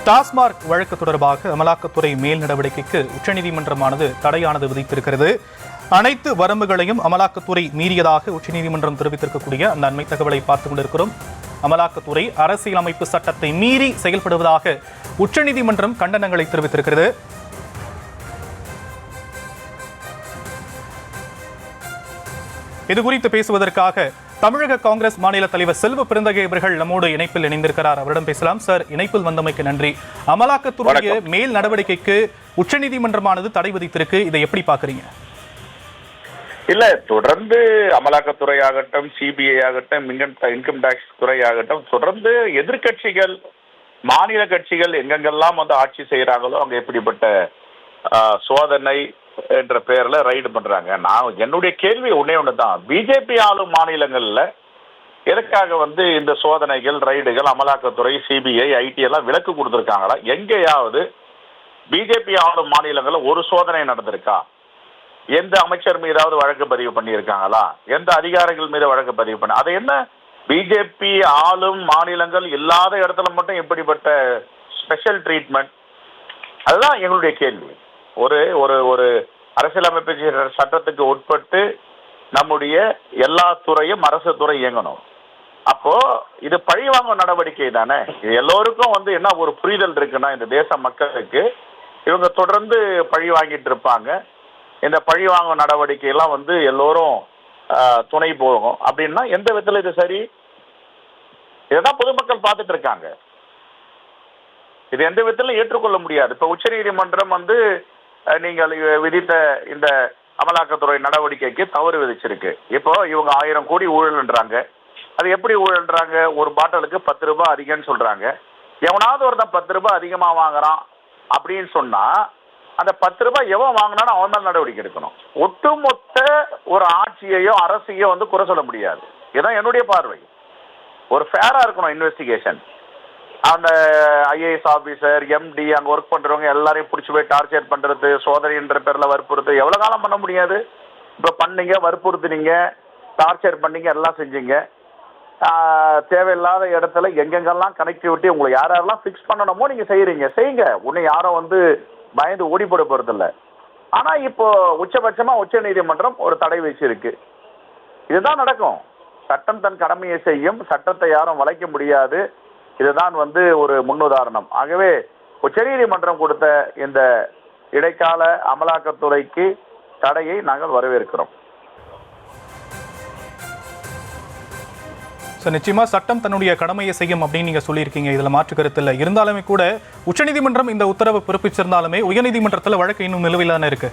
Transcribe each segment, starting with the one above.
டாஸ்மாக் வழக்கு தொடர்பாக அமலாக்கத்துறை மேல் நடவடிக்கைக்கு உச்சநீதிமன்றமானது தடையானது விதித்திருக்கிறது. அனைத்து வரம்புகளையும் அமலாக்கத்துறை மீறியதாக உச்சநீதிமன்றம் தெரிவித்திருக்கக்கூடிய அந்த அண்மை தகவலை பார்த்துக் கொண்டிருக்கிறோம். அமலாக்கத்துறை அரசியலமைப்பு சட்டத்தை மீறி செயல்படுவதாக உச்சநீதிமன்றம் கண்டனங்களை தெரிவித்திருக்கிறது. இதுகுறித்து பேசுவதற்காக தமிழக காங்கிரஸ் மாநில தலைவர் செல்வ பெருந்தகை அவர்கள் நம்மோடு இணைப்பில் இணைந்திருக்கிறார். அவரிடம் பேசலாம். சார், இணைப்பில் வந்தமைக்கு நன்றி. அமலாக்கத்துறை மேல் நடவடிக்கைக்கு உச்சநீதிமன்றமானது தடை விதித்திருக்கு, இதை எப்படி பாக்குறீங்க? இல்ல, தொடர்ந்து அமலாக்கத்துறை ஆகட்டும், சிபிஐ ஆகட்டும், இன்கம் டாக்ஸ் துறை ஆகட்டும், தொடர்ந்து எதிர்கட்சிகள், மாநில கட்சிகள் எங்கெங்கெல்லாம் வந்து ஆட்சி செய்யறாங்களோ அங்க எப்படிப்பட்ட சோதனை என்ற பெயர்ல ரைடு பண்றாங்க. நான் என்னுடைய கேள்வி ஒன்னே ஒண்ணுதான், பிஜேபி ஆளும் மாநிலங்கள்ல எதுக்காக வந்து இந்த சோதனைகள், ரைடுகள், அமலாக்கத்துறை, சிபிஐ, ஐடி எல்லாம் விலக்கு கொடுத்திருக்காங்களா? எங்கேயாவது பிஜேபி ஆளும் மாநிலங்கள்ல ஒரு சோதனை நடந்திருக்கா? எந்த அமைச்சர் மீதாவது வழக்கு பதிவு பண்ணியிருக்காங்களா? எந்த அதிகாரிகள் மீது வழக்கு பதிவு பண்ண? அது என்ன பிஜேபி ஆளும் மாநிலங்கள் இல்லாத இடத்துல மட்டும் எப்படிப்பட்ட ஸ்பெஷல் ட்ரீட்மெண்ட்? அதுதான் எங்களுடைய கேள்வி. ஒரு ஒரு ஒரு அரசியலமைப்பு சட்டத்துக்கு உட்பட்டு நம்முடைய எல்லா துறையும் அரசு துறை இயங்கணும். அப்போ இது பழிவாங்கும் நடவடிக்கை தானே. இது எல்லோருக்கும் வந்து என்ன ஒரு புரிதல் இருக்குன்னா, இந்த தேச மக்களுக்கு இவங்க தொடர்ந்து பழி வாங்கிட்டு இருப்பாங்க, இந்த பழிவாங்கும் நடவடிக்கையெல்லாம் வந்து எல்லோரும் துணை போகும் அப்படின்னா எந்த விதத்தில் இது சரி? இதைதான் பொதுமக்கள் பார்த்துட்டு இருக்காங்க. இது எந்த விதத்திலும் ஏற்றுக்கொள்ள முடியாது. இப்ப உச்ச நீதிமன்றம் வந்து நீங்கள் விதித்த இந்த அமலாக்கத்துறை நடவடிக்கைக்கு தவறு விதிச்சிருக்கு. இப்போ இவங்க 1000 கோடி ஊழல்ன்றாங்க. அது எப்படி ஊழல்ன்றாங்க? ஒரு பாட்டிலுக்கு 10 ரூபாய் அதிகம்னு சொல்றாங்க. எவனாவது ஒருத்தன் 10 ரூபாய் அதிகமா வாங்குறான் அப்படின்னு சொன்னா அந்த 10 ரூபாய் எவன் வாங்கினாலும் அவன் மேல் நடவடிக்கை எடுக்கணும். ஒட்டுமொத்த ஒரு ஆட்சியையோ அரசையோ வந்து குறை சொல்ல முடியாது. இதுதான் என்னுடைய பார்வை. ஒரு ஃபேரா இருக்கணும் இன்வெஸ்டிகேஷன். அந்த ஐஏஎஸ் ஆபீசர், எம்டி, அங்க ஒர்க் பண்றவங்க எல்லாரையும் பிடிச்சி போய் டார்ச்சர் பண்றது, சோதனைன்ற பேர்ல வற்புறுத்து எவ்வளவு காலம் பண்ண முடியாது? இப்ப பண்ணீங்க, வற்புறுத்துனீங்க, டார்ச்சர் பண்ணீங்க, எல்லாம் செஞ்சீங்க. தேவையில்லாத இடத்துல எங்கெங்கெல்லாம் கனெக்டிவிட்டி உங்களுக்கு யாரெல்லாம் பிக்ஸ் பண்ணணுமோ நீங்க செய்யுங்க. உன்னை யாரும் வந்து பயந்து ஓடி போட போறது இல்லை. ஆனா இப்போ உச்சபட்சமா உச்ச நீதிமன்றம் ஒரு தடை வச்சிருக்கு. இதுதான் நடக்கும். சட்டம் தன் கடமையை செய்யும், சட்டத்தை யாரும் வளைக்க முடியாது. இதுதான் வந்து ஒரு முன்னுதாரணம். ஆகவே உச்சநீதிமன்றம் கொடுத்த இந்த இடைக்கால அமலாக்கத்துறைக்கு தடையை நாங்கள் வரவேற்கிறோம். நிச்சயமா சட்டம் தன்னுடைய கடமையை செய்யும் அப்படின்னு நீங்க சொல்லியிருக்கீங்க, இதுல மாற்று கருத்து இல்லை. இருந்தாலுமே கூட உச்சநீதிமன்றம் இந்த உத்தரவு பிறப்பிச்சிருந்தாலுமே உயர்நீதிமன்றத்தில் வழக்கு இன்னும் நிலுவையில் தானே இருக்கு.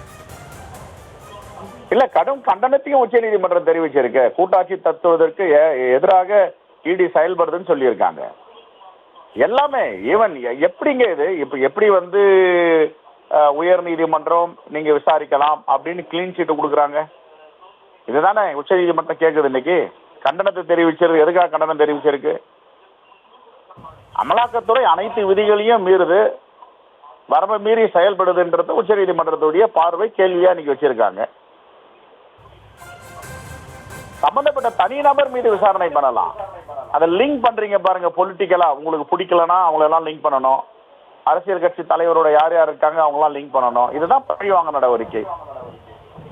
இல்ல, கடும் கண்டனத்தையும் உச்ச நீதிமன்றம் தெரிவிச்சிருக்கு. கூட்டாட்சி தத்துவதற்கு எதிராக இடி செயல்படுதுன்னு சொல்லியிருக்காங்க. எல்லாமே ஈவன் எப்படிங்க இது இப்ப எப்படி வந்து உயர் நீதிமன்றம் நீங்க விசாரிக்கலாம் அப்படின்னு கிளீன் சீட் கொடுக்குறாங்க? இதுதானே உச்ச நீதிமன்றம் கேட்குது. இன்னைக்கு கண்டனத்தை தெரிவிச்சிருக்கு. எதுக்காக கண்டனம் தெரிவிச்சிருக்கு? அமலாக்கத்துறை அனைத்து விதிகளையும் மீறுது, வரம்பை மீறி செயல்படுதுன்றது உச்ச நீதிமன்றத்துடைய பார்வை கேள்வியா இன்னைக்கு வச்சிருக்காங்க. சம்பந்தப்பட்ட தனிநபர் மீது விசாரணை பண்ணலாம். அதை லிங்க் பண்றீங்க பாருங்க, பொலிட்டிக்கலா உங்களுக்கு பிடிக்கலன்னா அவங்களெல்லாம் லிங்க் பண்ணணும். அரசியல் கட்சி தலைவரோட யார் யார் இருக்காங்க அவங்களாம் லிங்க் பண்ணணும். இதுதான் பழிவாங்க நடவடிக்கை.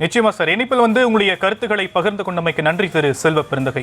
நிச்சயமா சார். இணைப்பில் வந்து உங்களுடைய கருத்துக்களை பகிர்ந்து கொண்டமைக்கு நன்றி திரு செல்வ பெருந்தகை.